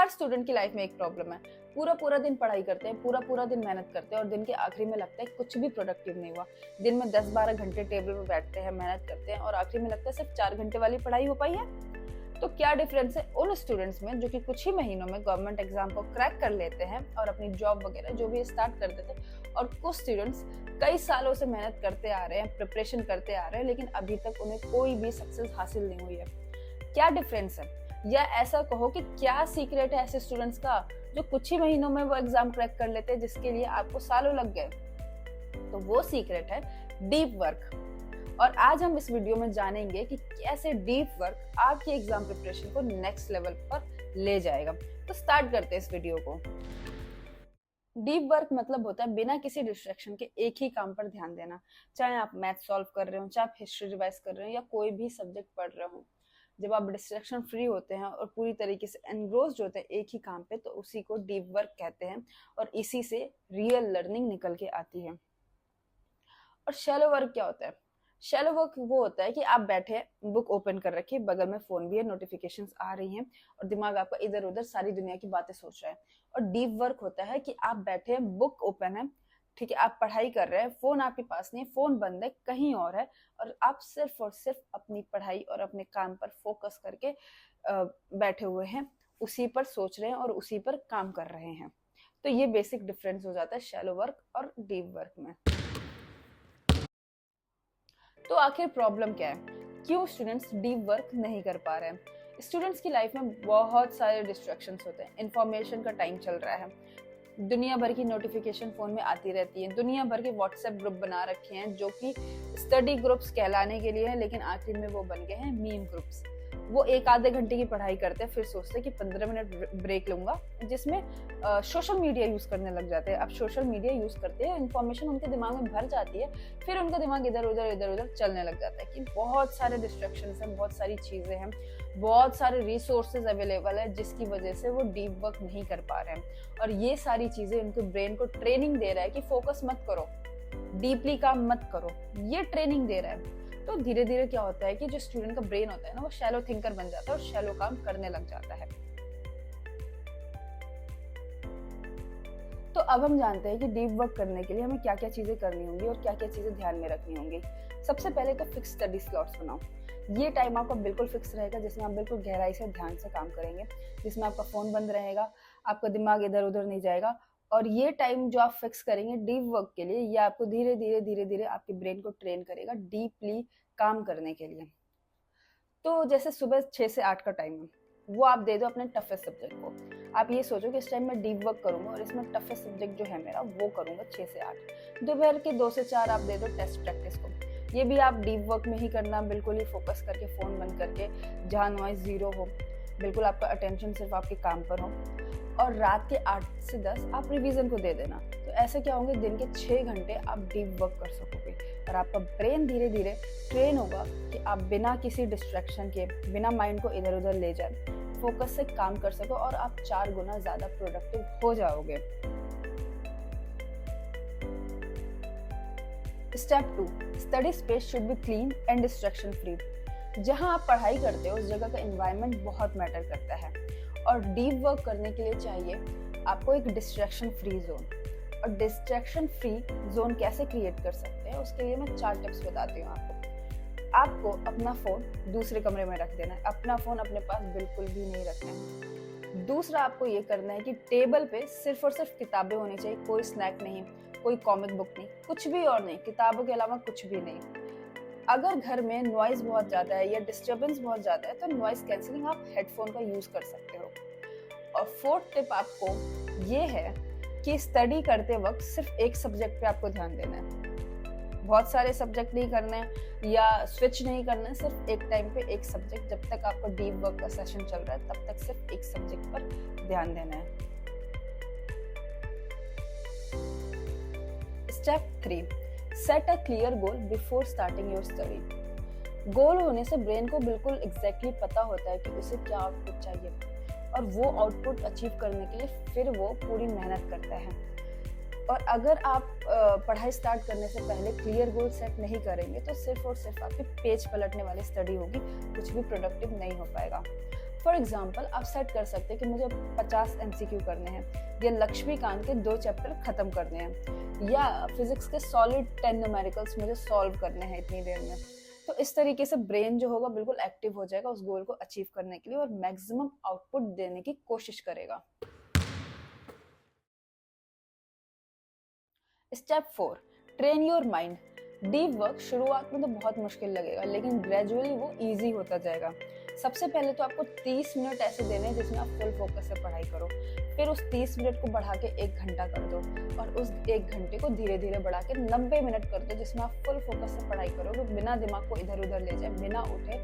हर student की life में एक प्रॉब्लम है। पूरा पूरा दिन पढ़ाई करते हैं, पूरा पूरा दिन मेहनत करते हैं और दिन के आखिरी में लगता है कुछ भी प्रोडक्टिव नहीं हुआ। दिन में 10-12 घंटे टेबल पे बैठते हैं, मेहनत करते हैं और आखिरी में लगता है सिर्फ 4 घंटे वाली पढ़ाई हो पाई है। तो क्या डिफरेंस है उन स्टूडेंट्स में जो कि कुछ ही महीनों में गवर्नमेंट एग्जाम को क्रैक कर लेते हैं और अपनी जॉब वगैरह जो भी स्टार्ट कर देते हैं, और कुछ स्टूडेंट्स कई सालों से मेहनत करते आ रहे हैं, प्रिपरेशन करते आ रहे हैं, लेकिन अभी तक उन्हें कोई भी सक्सेस हासिल नहीं हुई है। क्या डिफरेंस है, या ऐसा कहो कि क्या सीक्रेट है ऐसे स्टूडेंट्स का जो कुछ ही महीनों में वो एग्जाम क्रैक कर लेते हैं जिसके लिए आपको सालों लग गए? तो वो सीक्रेट है डीप वर्क। और आज हम इस वीडियो में जानेंगे कि कैसे डीप वर्क आपकी एग्जाम प्रिपरेशन को नेक्स्ट लेवल पर ले जाएगा। तो स्टार्ट करते हैं इस वीडियो को। डीप वर्क मतलब होता है बिना किसी डिस्ट्रैक्शन के एक ही काम पर ध्यान देना। चाहे आप मैथ सॉल्व कर रहे हो, चाहे आप हिस्ट्री रिवाइज कर रहे हो, या कोई भी सब्जेक्ट पढ़ रहे हो। जब आप डिस्ट्रैक्शन फ्री होते हैं और पूरी तरीके से एनग्रोस्ड होते हैं एक ही काम पे, तो उसी को डीप वर्क कहते हैं और इसी से रियल लर्निंग निकल के आती है। और शैलो वर्क क्या होता है? शैलो वर्क वो होता है कि आप बैठे हैं, बुक ओपन कर रखी है, बगल में फोन भी है, नोटिफिकेशंस आ रही हैं और दिमाग आपका इधर उधर सारी दुनिया की बातें सोच रहा है। और डीप वर्क होता है कि आप बैठे हैं, बुक ओपन है, ठीक है, आप पढ़ाई कर रहे हैं, फोन आपके पास नहीं है, फोन बंद है, कहीं और है, और आप सिर्फ और सिर्फ अपनी पढ़ाई और अपने काम पर फोकस करके बैठे हुए हैं, उसी पर सोच रहे हैं और उसी पर काम कर रहे हैं। तो ये बेसिक डिफरेंस हो जाता है शैलो वर्क और डीप वर्क में। तो आखिर प्रॉब्लम क्या है, क्यों स्टूडेंट्स डीप वर्क नहीं कर पा रहे हैं? स्टूडेंट्स की लाइफ में बहुत सारे डिस्ट्रैक्शंस होते हैं। इंफॉर्मेशन का टाइम चल रहा है, दुनिया भर की नोटिफिकेशन फोन में आती रहती है, दुनिया भर के व्हाट्सएप ग्रुप बना रखे हैं जो कि स्टडी ग्रुप्स कहलाने के लिए हैं, लेकिन आखिर में वो बन गए हैं मीम ग्रुप्स। वो एक आधे घंटे की पढ़ाई करते हैं, फिर सोचते हैं कि 15 मिनट ब्रेक लूंगा, जिसमें सोशल मीडिया यूज करने लग जाते हैं। अब सोशल मीडिया यूज करते हैं, इन्फॉर्मेशन उनके दिमाग में भर जाती है, फिर उनका दिमाग इधर उधर चलने लग जाता है कि बहुत सारे डिस्ट्रैक्शंस हैं, बहुत सारी चीजें हैं, बहुत सारे रिसोर्सेज अवेलेबल है, जिसकी वजह से वो डीप वर्क नहीं कर पा रहे हैं। और ये सारी चीजें उनके ब्रेन को ट्रेनिंग दे रहा है कि फोकस मत करो, डीपली काम मत करो, ये ट्रेनिंग दे रहा है। तो धीरे धीरे क्या होता है कि जो स्टूडेंट का ब्रेन होता है ना, वो शैलो थिंकर बन जाता है और शैलो काम करने लग जाता है। तो अब हम जानते हैं कि डीप वर्क करने के लिए हमें क्या क्या चीजें करनी होंगी और क्या क्या चीजें ध्यान में रखनी होंगी। सबसे पहले तो फिक्स स्टडी स्लॉट्स बनाओ। ये टाइम आपका बिल्कुल फिक्स रहेगा जिसमें आप बिल्कुल गहराई से ध्यान से काम करेंगे, जिसमें आपका फोन बंद रहेगा, आपका दिमाग इधर उधर नहीं जाएगा। और ये टाइम जो आप फिक्स करेंगे डीप वर्क के लिए, ये आपको धीरे धीरे आपके ब्रेन को ट्रेन करेगा डीपली काम करने के लिए। तो जैसे सुबह 6 से 8 का टाइम है, वो आप दे दो अपने टफेस्ट सब्जेक्ट को। आप ये सोचो कि इस टाइम में डीप वर्क करूंगा और इसमें टफेस्ट सब्जेक्ट जो है मेरा वो करूंगा 6 से 8। दोपहर के 2 से 4 आप दे दो टेस्ट प्रैक्टिस को। ये भी आप डीप वर्क में ही करना, बिल्कुल ही फोकस करके, फोन बंद करके, जहाँ नॉइज जीरो हो, बिल्कुल आपका अटेंशन सिर्फ आपके काम पर हो। और रात के 8 से 10 आप रिवीजन को दे देना। तो ऐसे क्या होंगे, दिन के 6 घंटे आप डीप वर्क कर सकोगे और आपका ब्रेन धीरे धीरे ट्रेन होगा कि आप बिना किसी डिस्ट्रैक्शन के, बिना माइंड को इधर उधर ले जाए, फोकस से काम कर सको और आप 4 गुना ज्यादा प्रोडक्टिव हो जाओगे। Step 2, study space should be clean and distraction free. जहां आप पढ़ाई करते हो उस जगह का एनवायरनमेंट बहुत मैटर करता है और डीप वर्क करने के लिए चाहिए आपको एक डिस्ट्रैक्शन फ्री जोन। और डिस्ट्रैक्शन फ्री जोन कैसे क्रिएट कर सकते हैं, उसके लिए मैं 4 टिप्स बताती हूँ आपको। आपको अपना फोन दूसरे कमरे में रख देना है, अपना फोन अपने पास बिल्कुल भी नहीं रखना है। दूसरा आपको ये करना है कि टेबल पे सिर्फ और सिर्फ किताबें होनी चाहिए, कोई स्नैक नहीं, कोई कॉमिक बुक नहीं, कुछ भी और नहीं, किताबों के अलावा कुछ भी नहीं। अगर घर में नॉइज बहुत ज्यादा है या डिस्टर्बेंस बहुत ज्यादा है तो नॉइज कैंसिलिंग आप हेडफोन का यूज कर सकते हो। और 4th टिप आपको ये है कि स्टडी करते वक्त सिर्फ एक सब्जेक्ट पे आपको ध्यान देना है, बहुत सारे सब्जेक्ट नहीं करने या स्विच नहीं करना है, सिर्फ एक टाइम पे एक सब्जेक्ट। जब तक आपका डीप वर्क का सेशन चल रहा है तब तक सिर्फ एक सब्जेक्ट पर ध्यान देना है। Step 3, set a clear goal before starting your study. Goal होने से ब्रेन को बिल्कुल एग्जैक्टली पता होता है कि उसे क्या आउटपुट चाहिए और वो आउटपुट अचीव करने के लिए फिर वो पूरी मेहनत करता है। और अगर आप पढ़ाई स्टार्ट करने से पहले क्लियर गोल सेट नहीं करेंगे तो सिर्फ और सिर्फ आपकी पेज पलटने वाली स्टडी होगी, कुछ भी प्रोडक्टिव नहीं हो पाएगा। फॉर एग्जाम्पल आप सेट कर सकते हैं कि मुझे 50 MCQ करने हैं, या लक्ष्मीकांत के 2 चैप्टर खत्म करने हैं, या फिजिक्स के सॉलिड 10 न्यूमेरिकल्स मुझे सॉल्व करने हैं इतनी देर में। तो इस तरीके से ब्रेन जो होगा बिल्कुल एक्टिव हो जाएगा उस गोल को अचीव करने के लिए और मैक्सिमम आउटपुट देने की कोशिश करेगा। Step 4, train your mind. Deep work शुरुआत में तो बहुत मुश्किल लगेगा, लेकिन ग्रेजुअली वो इजी होता जाएगा। सबसे पहले तो आपको 30 मिनट ऐसे देने हैं जिसमें आप फुल फोकस से पढ़ाई करो। फिर उस 30 मिनट को बढ़ा के 1 घंटा कर दो, और उस 1 घंटे को धीरे धीरे बढ़ा के 90 मिनट कर दो, जिसमें आप फुल फोकस से पढ़ाई करोगे, बिना दिमाग को इधर उधर ले जाए, बिना उठे,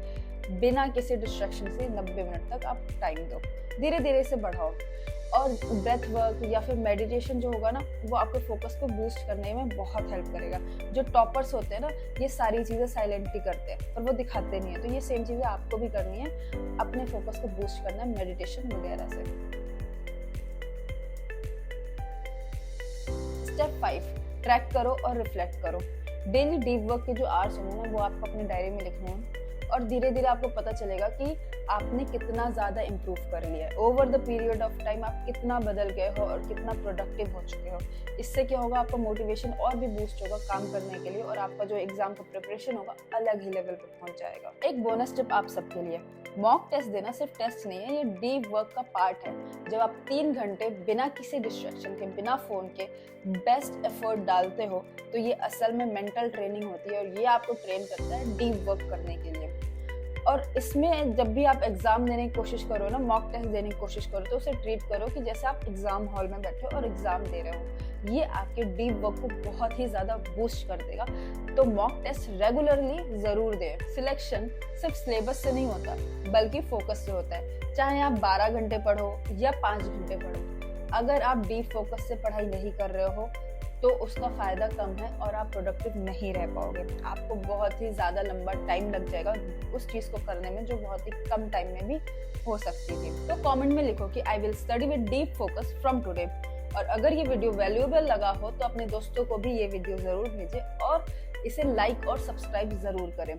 बिना किसी डिस्ट्रैक्शन से 90 मिनट तक आप टाइम दो। धीरे धीरे से बढ़ाओ। और ब्रेथ वर्क या फिर मेडिटेशन जो होगा ना, वो आपके फोकस को बूस्ट करने में बहुत हेल्प करेगा। जो टॉपर्स होते हैं ना, ये सारी चीजें साइलेंटली करते हैं और वो दिखाते नहीं है, तो ये सेम चीजें आपको भी करनी है, अपने फोकस को बूस्ट करना है मेडिटेशन वगैरह से। स्टेप 5, ट्रैक करो और रिफ्लेक्ट करो। डेली डीप वर्क के जो आवर्स होंगे ना, वो आपको अपने डायरी में लिखने हैं, और धीरे धीरे आपको पता चलेगा कि आपने कितना ज्यादा इम्प्रूव कर लिया है। Over the period of time आप कितना बदल गए हो और कितना प्रोडक्टिव हो चुके हो। इससे क्या होगा, आपका मोटिवेशन और भी बूस्ट होगा काम करने के लिए, और आपका जो एग्जाम का प्रिपरेशन होगा अलग ही लेवल पे पहुंच जाएगा। एक बोनस टिप आप सबके लिए, मॉक टेस्ट देना सिर्फ टेस्ट नहीं है, ये डीप वर्क का पार्ट है। जब आप 3 घंटे बिना किसी डिस्ट्रैक्शन के, बिना फोन के बेस्ट एफर्ट डालते हो, तो ये असल में मेंटल ट्रेनिंग होती है, और ये आपको ट्रेन करता है डीप वर्क करने के लिए। और इसमें जब भी आप एग्जाम देने की कोशिश करो ना, मॉक टेस्ट देने की कोशिश करो, तो उसे ट्रीट करो कि जैसे आप एग्जाम हॉल में बैठे हो और एग्जाम दे रहे हो। ये आपके डीप वर्क को बहुत ही ज्यादा बूस्ट कर देगा। तो मॉक टेस्ट रेगुलरली जरूर दें। सिलेक्शन सिर्फ सिलेबस से नहीं होता, बल्कि फोकस से होता है। चाहे आप 12 घंटे पढ़ो या 5 घंटे पढ़ो, अगर आप डीप फोकस से पढ़ाई नहीं कर रहे हो तो उसका फायदा कम है और आप प्रोडक्टिव नहीं रह पाओगे। आपको बहुत ही ज्यादा लंबा टाइम लग जाएगा उस चीज को करने में, जो बहुत ही कम टाइम में भी हो सकती थी। तो कमेंट में लिखो कि I will study with deep focus from today. और अगर ये वीडियो वैल्यूएबल लगा हो तो अपने दोस्तों को भी ये वीडियो जरूर भेजें और इसे लाइक और सब्सक्राइब जरूर करें।